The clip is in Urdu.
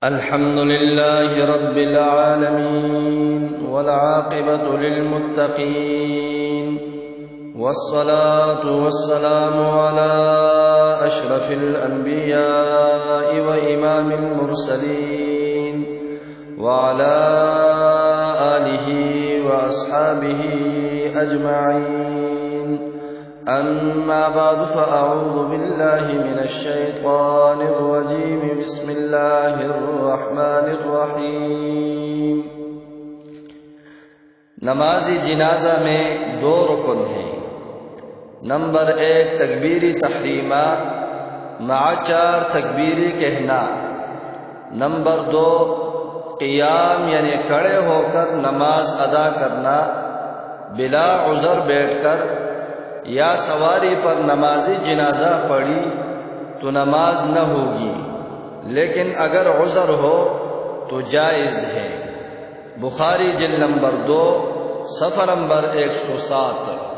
الحمد لله رب العالمين والعاقبة للمتقين والصلاة والسلام على أشرف الأنبياء وإمام المرسلين وعلى آله وأصحابه أجمعين. أما بعد فأعوذ بالله من الشيطان الرجيم. بسم الله الرحمن الرحیم. نماز جنازہ میں 2 رکن ہیں. نمبر 1 تکبیری تحریمہ مع 4 تکبیری کہنا. نمبر 2 قیام یعنی کھڑے ہو کر نماز ادا کرنا بلا عذر بیٹھ کر، یا سواری پر نماز جنازہ پڑھی تو نماز نہ ہوگی، لیکن اگر عذر ہو تو جائز ہے. بخاری جلد نمبر 2 صفحہ نمبر 107.